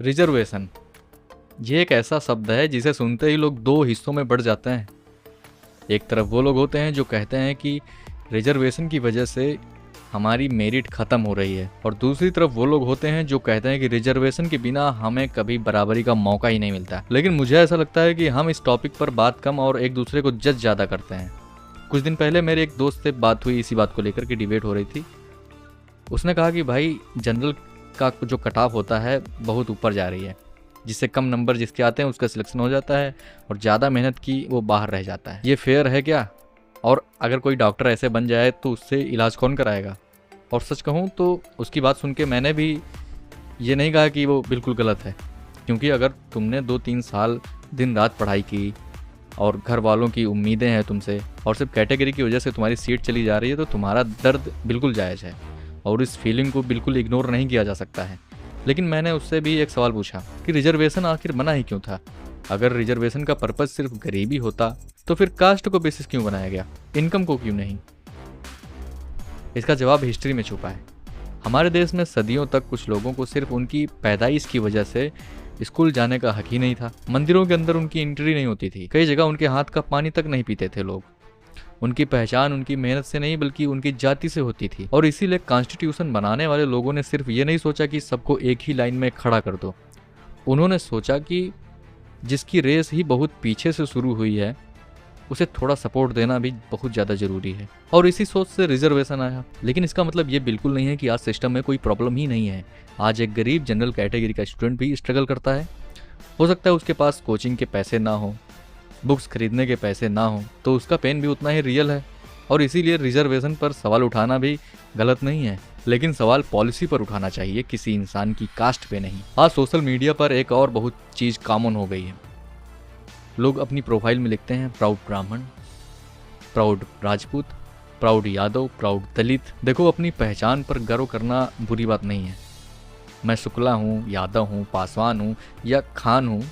Reservation ये एक ऐसा शब्द है जिसे सुनते ही लोग दो हिस्सों में बढ़ जाते हैं। एक तरफ वो लोग होते हैं जो कहते हैं कि रिजर्वेशन की वजह से हमारी मेरिट ख़त्म हो रही है, और दूसरी तरफ वो लोग होते हैं जो कहते हैं कि रिजर्वेशन के बिना हमें कभी बराबरी का मौका ही नहीं मिलता। लेकिन मुझे ऐसा लगता है कि हम इस टॉपिक पर बात कम और एक दूसरे को जज ज़्यादा करते हैं। कुछ दिन पहले मेरे एक दोस्त से बात हुई, इसी बात को लेकर के डिबेट हो रही थी। उसने कहा कि भाई जनरल का जो कट ऑफ होता है बहुत ऊपर जा रही है, जिससे कम नंबर जिसके आते हैं उसका सिलेक्शन हो जाता है और ज़्यादा मेहनत की वो बाहर रह जाता है। ये फेयर है क्या? और अगर कोई डॉक्टर ऐसे बन जाए तो उससे इलाज कौन कराएगा? और सच कहूँ तो उसकी बात सुन के मैंने भी ये नहीं कहा कि वो बिल्कुल गलत है, क्योंकि अगर तुमने 2-3 साल दिन रात पढ़ाई की और घर वालों की उम्मीदें हैं तुमसे, और सिर्फ कैटेगरी की वजह से तुम्हारी सीट चली जा रही है, तो तुम्हारा दर्द बिल्कुल जायज़ है और इस फीलिंग को बिल्कुल इग्नोर नहीं किया जा सकता है। लेकिन मैंने उससे भी एक सवाल पूछा कि रिजर्वेशन आखिर बना ही क्यों था? अगर रिजर्वेशन का पर्पज़ सिर्फ गरीबी होता तो फिर कास्ट को बेसिस क्यों बनाया गया, इनकम को क्यों नहीं? इसका जवाब हिस्ट्री में छुपा है। हमारे देश में सदियों तक कुछ लोगों को सिर्फ उनकी पैदाइश की वजह से स्कूल जाने का हक ही नहीं था। मंदिरों के अंदर उनकी एंट्री नहीं होती थी। कई जगह उनके हाथ का पानी तक नहीं पीते थे लोग। उनकी पहचान उनकी मेहनत से नहीं बल्कि उनकी जाति से होती थी। और इसीलिए कॉन्स्टिट्यूशन बनाने वाले लोगों ने सिर्फ ये नहीं सोचा कि सबको एक ही लाइन में खड़ा कर दो। उन्होंने सोचा कि जिसकी रेस ही बहुत पीछे से शुरू हुई है उसे थोड़ा सपोर्ट देना भी बहुत ज़्यादा ज़रूरी है, और इसी सोच से रिजर्वेशन आया। लेकिन इसका मतलब ये बिल्कुल नहीं है कि आज सिस्टम में कोई प्रॉब्लम ही नहीं है। आज एक गरीब जनरल कैटेगरी का स्टूडेंट भी स्ट्रगल करता है। हो सकता है उसके पास कोचिंग के पैसे ना हो, बुक्स खरीदने के पैसे ना हो, तो उसका पेन भी उतना ही रियल है। और इसीलिए रिजर्वेशन पर सवाल उठाना भी गलत नहीं है, लेकिन सवाल पॉलिसी पर उठाना चाहिए, किसी इंसान की कास्ट पे नहीं। आज सोशल मीडिया पर एक और बहुत चीज़ कॉमन हो गई है। लोग अपनी प्रोफाइल में लिखते हैं proud Brahmin, proud Rajput, proud Yadav, proud Dalit. देखो, अपनी पहचान पर गर्व करना बुरी बात नहीं है। मैं शुक्ला हूँ, यादव हूँ, पासवान हूँ या खान हूँ,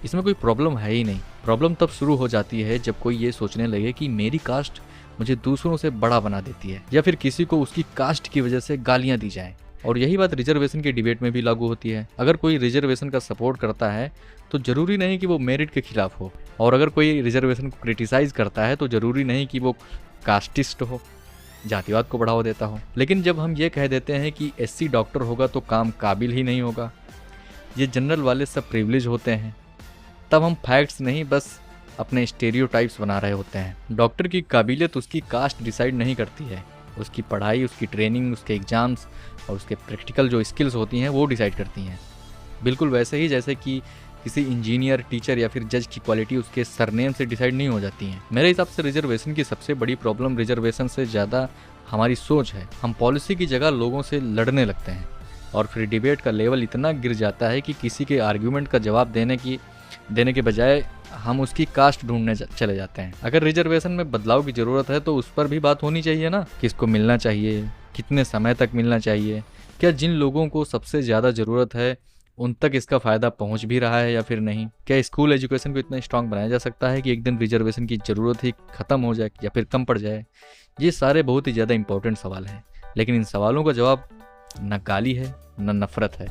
इसमें कोई प्रॉब्लम है ही नहीं। प्रॉब्लम तब शुरू हो जाती है जब कोई ये सोचने लगे कि मेरी कास्ट मुझे दूसरों से बड़ा बना देती है, या फिर किसी को उसकी कास्ट की वजह से गालियाँ दी जाएं। और यही बात रिजर्वेशन की डिबेट में भी लागू होती है। अगर कोई रिजर्वेशन का सपोर्ट करता है तो जरूरी नहीं कि वो मेरिट के खिलाफ हो, और अगर कोई रिजर्वेशन को क्रिटिसाइज करता है तो जरूरी नहीं कि वो कास्टिस्ट हो, जातिवाद को बढ़ावा देता हो। लेकिन जब हम ये कह देते हैं कि एससी डॉक्टर होगा तो काम काबिल ही नहीं होगा, ये जनरल वाले सब प्रिविलेज होते हैं, तब हम फैक्ट्स नहीं बस अपने स्टेरियोटाइप्स बना रहे होते हैं। डॉक्टर की काबिलियत उसकी कास्ट डिसाइड नहीं करती है, उसकी पढ़ाई, उसकी ट्रेनिंग, उसके एग्जाम्स और उसके प्रैक्टिकल जो स्किल्स होती हैं वो डिसाइड करती हैं। बिल्कुल वैसे ही जैसे कि किसी इंजीनियर, टीचर या फिर जज की क्वालिटी उसके सरनेम से डिसाइड नहीं हो जाती हैं। मेरे हिसाब से रिजर्वेशन की सबसे बड़ी प्रॉब्लम रिजर्वेशन से ज़्यादा हमारी सोच है। हम पॉलिसी की जगह लोगों से लड़ने लगते हैं और फिर डिबेट का लेवल इतना गिर जाता है कि किसी के आर्ग्यूमेंट का जवाब देने के बजाय हम उसकी कास्ट ढूंढने चले जाते हैं। अगर रिजर्वेशन में बदलाव की ज़रूरत है तो उस पर भी बात होनी चाहिए ना, किसको मिलना चाहिए, कितने समय तक मिलना चाहिए, क्या जिन लोगों को सबसे ज़्यादा ज़रूरत है उन तक इसका फ़ायदा पहुंच भी रहा है या फिर नहीं। क्या स्कूल एजुकेशन को इतना स्ट्रांग बनाया जा सकता है कि एक दिन रिजर्वेशन की ज़रूरत ही ख़त्म हो जाए या फिर कम पड़ जाए? ये सारे बहुत ही ज़्यादा इंपॉर्टेंट सवाल हैं, लेकिन इन सवालों का जवाब न गाली है न नफरत है,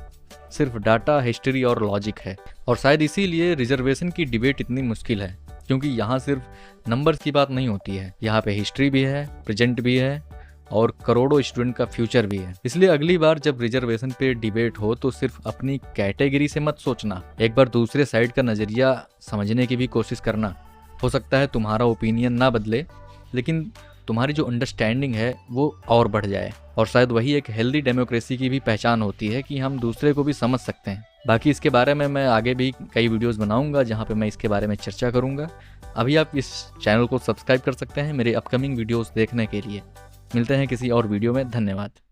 सिर्फ डाटा, हिस्ट्री और लॉजिक है। और शायद इसीलिए रिजर्वेशन की डिबेट इतनी मुश्किल है, क्योंकि यहाँ सिर्फ नंबर्स की बात नहीं होती है, यहाँ पे हिस्ट्री भी है, प्रेजेंट भी है और करोड़ों स्टूडेंट का फ्यूचर भी है। इसलिए अगली बार जब रिजर्वेशन पे डिबेट हो तो सिर्फ अपनी कैटेगरी से मत सोचना, एक बार दूसरे साइड का नज़रिया समझने की भी कोशिश करना। हो सकता है तुम्हारा ओपिनियन ना बदले, लेकिन तुम्हारी जो अंडरस्टैंडिंग है वो और बढ़ जाए। और शायद वही एक हेल्दी डेमोक्रेसी की भी पहचान होती है कि हम दूसरे को भी समझ सकते हैं। बाकी इसके बारे में मैं आगे भी कई वीडियोस बनाऊंगा जहां पे मैं इसके बारे में चर्चा करूंगा। अभी आप इस चैनल को सब्सक्राइब कर सकते हैं मेरे अपकमिंग वीडियोस देखने के लिए। मिलते हैं किसी और वीडियो में। धन्यवाद।